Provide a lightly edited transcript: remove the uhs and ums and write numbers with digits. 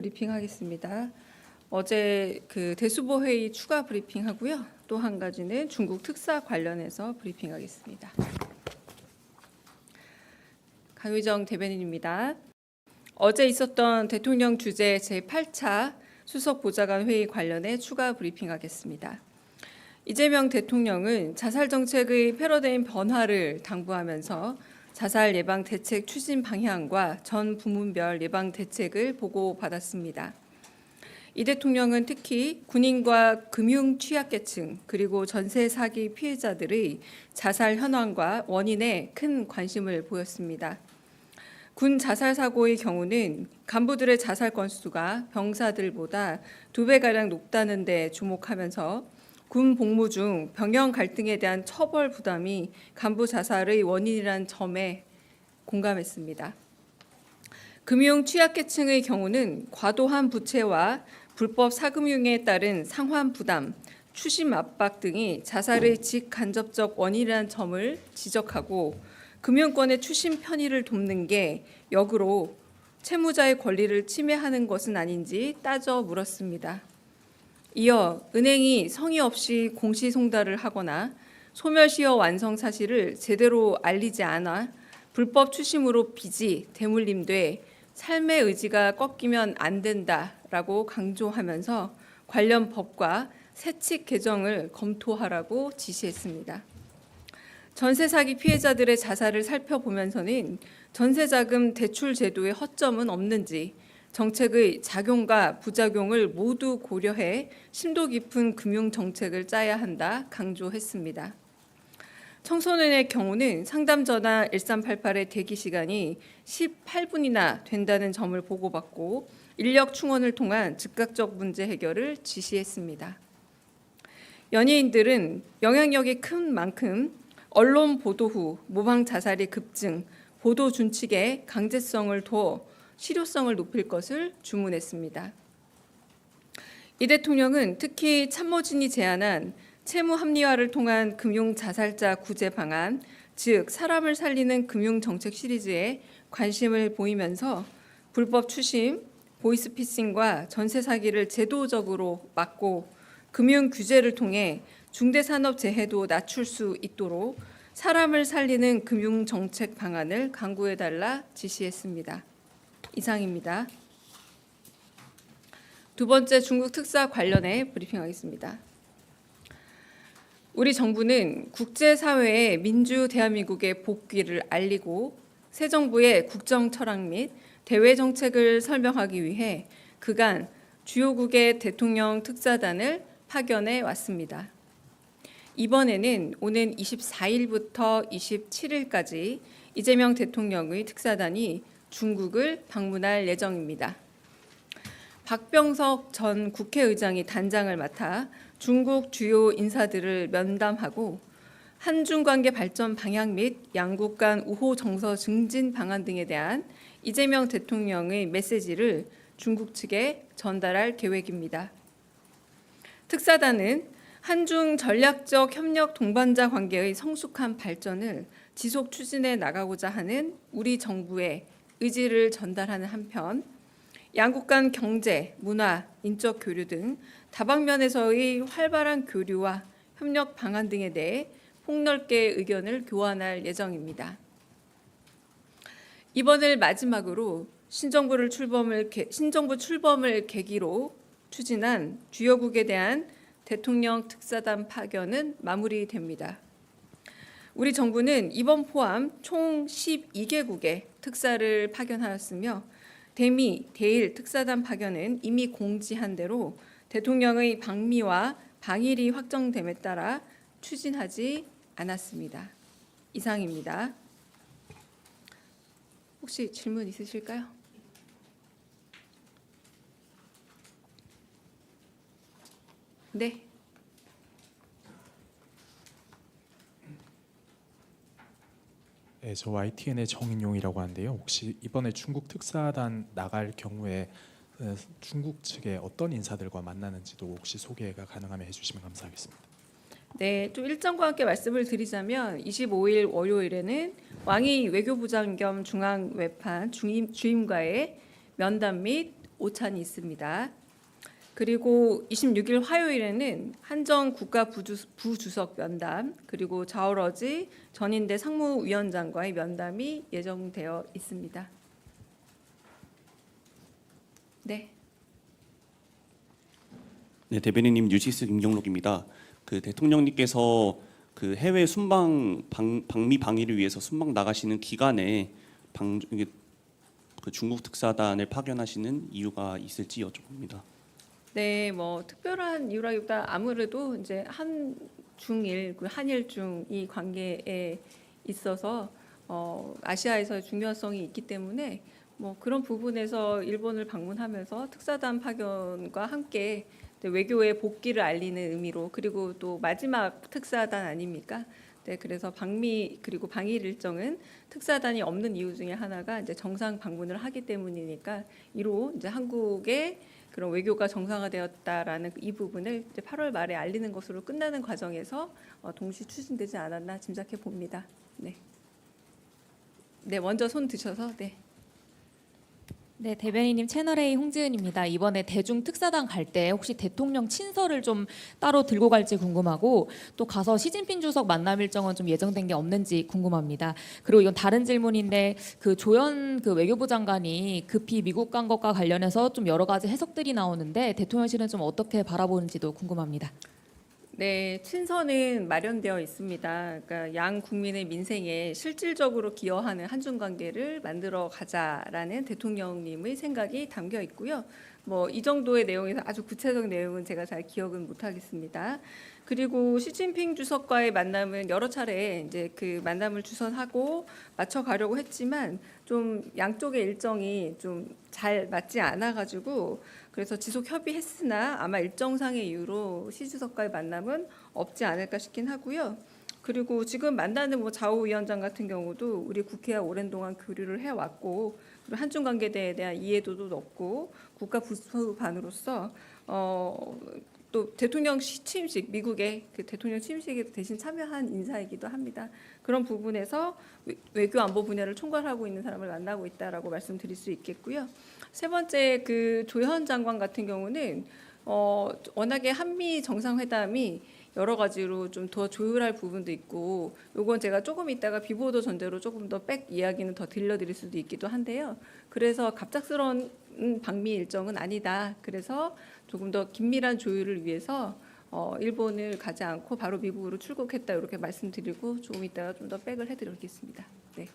브리핑하겠습니다. 어제 대수보 회의 추가 브리핑하고요. 또 한 가지는 중국 특사 관련해서 브리핑하겠습니다. 강유정 대변인입니다. 어제 있었던 대통령 주재 제8차 수석 보좌관 회의 관련해 추가 브리핑하겠습니다. 이재명 대통령은 자살 정책의 패러다임 변화를 당부하면서 자살 예방 대책 추진 방향과 전 부문별 예방 대책을 보고받았습니다. 이 대통령은 특히 군인과 금융 취약계층 그리고 전세 사기 피해자들의 자살 현황과 원인에 큰 관심을 보였습니다. 군 자살 사고의 경우는 간부들의 자살 건수가 병사들보다 2배가량 높다는 데 주목하면서 군 복무 중 병영 갈등에 대한 처벌 부담이 간부 자살의 원인이라는 점에 공감했습니다. 금융 취약계층의 경우는 과도한 부채와 불법 사금융에 따른 상환 부담, 추심 압박 등이 자살의 직간접적 원인이라는 점을 지적하고 금융권의 추심 편의를 돕는 게 역으로 채무자의 권리를 침해하는 것은 아닌지 따져 물었습니다. 이어 은행이 성의 없이 공시송달을 하거나 소멸시효 완성 사실을 제대로 알리지 않아 불법 추심으로 빚이 대물림돼 삶의 의지가 꺾이면 안 된다라고 강조하면서 관련 법과 세칙 개정을 검토하라고 지시했습니다. 전세 사기 피해자들의 자살을 살펴보면서는 전세자금 대출 제도의 허점은 없는지 정책의 작용과 부작용을 모두 고려해 심도 깊은 금융 정책을 짜야 한다 강조했습니다. 청소년의 경우는 상담 전화 1388의 대기 시간이 18분이나 된다는 점을 보고받고 인력 충원을 통한 즉각적 문제 해결을 지시했습니다. 연예인들은 영향력이 큰 만큼 언론 보도 후 모방 자살이 급증, 보도 준칙의 강제성을 둬 실효성을 높일 것을 주문했습니다. 이 대통령은 특히 참모진이 제안한 채무 합리화를 통한 금융 자살자 구제 방안, 즉 사람을 살리는 금융 정책 시리즈에 관심을 보이면서 불법 추심, 보이스피싱과 전세 사기를 제도적으로 막고 금융 규제를 통해 중대산업재해도 낮출 수 있도록 사람을 살리는 금융 정책 방안을 강구해달라 지시했습니다. 이상입니다. 두 번째 중국 특사 관련해 브리핑하겠습니다. 우리 정부는 국제사회에 민주 대한민국의 복귀를 알리고 새 정부의 국정 철학 및 대외 정책을 설명하기 위해 그간 주요국의 대통령 특사단을 파견해 왔습니다. 이번에는 오는 24일부터 27일까지 이재명 대통령의 특사단이 중국을 방문할 예정입니다. 박병석 전 국회의장이 단장을 맡아 중국 주요 인사들을 면담하고 한중 관계 발전 방향 및 양국 간 우호 정서 증진 방안 등에 대한 이재명 대통령의 메시지를 중국 측에 전달할 계획입니다. 특사단은 한중 전략적 협력 동반자 관계의 성숙한 발전을 지속 추진해 나가고자 하는 우리 정부의 의지를 전달하는 한편 양국 간 경제, 문화, 인적 교류 등 다방면에서의 활발한 교류와 협력 방안 등에 대해 폭넓게 의견을 교환할 예정입니다. 이번을 마지막으로 신정부 출범을 계기로 추진한 주요국에 대한 대통령 특사단 파견은 마무리됩니다. 우리 정부는 이번 포함 총 12개국의 특사를 파견하였으며 대미, 대일 특사단 파견은 이미 공지한 대로 대통령의 방미와 방일이 확정됨에 따라 추진하지 않았습니다. 이상입니다. 혹시 질문 있으실까요? 네. 네, 저 YTN의 정인용이라고 하는데요. 혹시 이번에 중국 특사단 나갈 경우에 중국 측의 어떤 인사들과 만나는지도 혹시 소개가 가능하면 해주시면 감사하겠습니다. 네, 좀 일정과 함께 말씀을 드리자면 25일 월요일에는 왕이 외교부장 겸 중앙외판 주임과의 면담 및 오찬이 있습니다. 그리고 26일 화요일에는 한정 부주석 면담, 그리고 자오러지 전인대 상무위원장과의 면담이 예정되어 있습니다. 네. 네, 대변인님 뉴시스 김경록입니다. 그 대통령님께서 그 해외 방미 방위를 위해서 순방 나가시는 기간에 그 중국 특사단을 파견하시는 이유가 있을지 여쭤봅니다. 네, 뭐 특별한 이유라기보다 아무래도 이제 한중일 그 한일중 이 관계에 있어서 아시아에서의 중요성이 있기 때문에 뭐 그런 부분에서 일본을 방문하면서 특사단 파견과 함께 외교의 복귀를 알리는 의미로, 그리고 또 마지막 특사단 아닙니까? 네, 그래서 방미 그리고 방일 일정은 특사단이 없는 이유 중에 하나가 이제 정상 방문을 하기 때문이니까, 이로 이제 한국의 그런 외교가 정상화되었다라는 이 부분을 이제 8월 말에 알리는 것으로 끝나는 과정에서 동시 추진되지 않았나 짐작해 봅니다. 네. 네, 먼저 손 드셔서 네. 네, 대변인님 채널A 홍지은입니다. 이번에 대중 특사단 갈 때 혹시 대통령 친서를 좀 따로 들고 갈지 궁금하고, 또 가서 시진핑 주석 만남 일정은 좀 예정된 게 없는지 궁금합니다. 그리고 이건 다른 질문인데, 그 조현 그 외교부 장관이 급히 미국 간 것과 관련해서 좀 여러 가지 해석들이 나오는데 대통령실은 좀 어떻게 바라보는지도 궁금합니다. 네, 친서는 마련되어 있습니다. 그러니까 양 국민의 민생에 실질적으로 기여하는 한중 관계를 만들어 가자라는 대통령님의 생각이 담겨 있고요. 뭐 이 정도의 내용에서 아주 구체적 내용은 제가 잘 기억은 못 하겠습니다. 그리고 시진핑 주석과의 만남은 여러 차례 이제 그 만남을 주선하고 맞춰 가려고 했지만 좀 양쪽의 일정이 좀 잘 맞지 않아 가지고, 그래서 지속 협의했으나 아마 일정상의 이유로 시 주석과의 만남은 없지 않을까 싶긴 하고요. 그리고 지금 만나는 뭐 자오 위원장 같은 경우도 우리 국회와 오랜 동안 교류를 해왔고, 그리고 한중 관계에 대한 이해도도 높고 국가 부수반으로서 또 대통령 취임식, 미국의 그 대통령 취임식에 대신 참여한 인사이기도 합니다. 그런 부분에서 외교 안보 분야를 총괄하고 있는 사람을 만나고 있다라고 말씀드릴 수 있겠고요. 세 번째, 그 조현 장관 같은 경우는 워낙에 한미 정상회담이 여러 가지로 좀 더 조율할 부분도 있고, 요건 제가 조금 이따가 비보도 전제로 조금 더 백 이야기는 더 들려드릴 수도 있기도 한데요. 그래서 갑작스러운 방미 일정은 아니다. 그래서 조금 더 긴밀한 조율을 위해서 일본을 가지 않고 바로 미국으로 출국했다, 이렇게 말씀드리고 조금 이따가 좀 더 백을 해드리겠습니다. 네.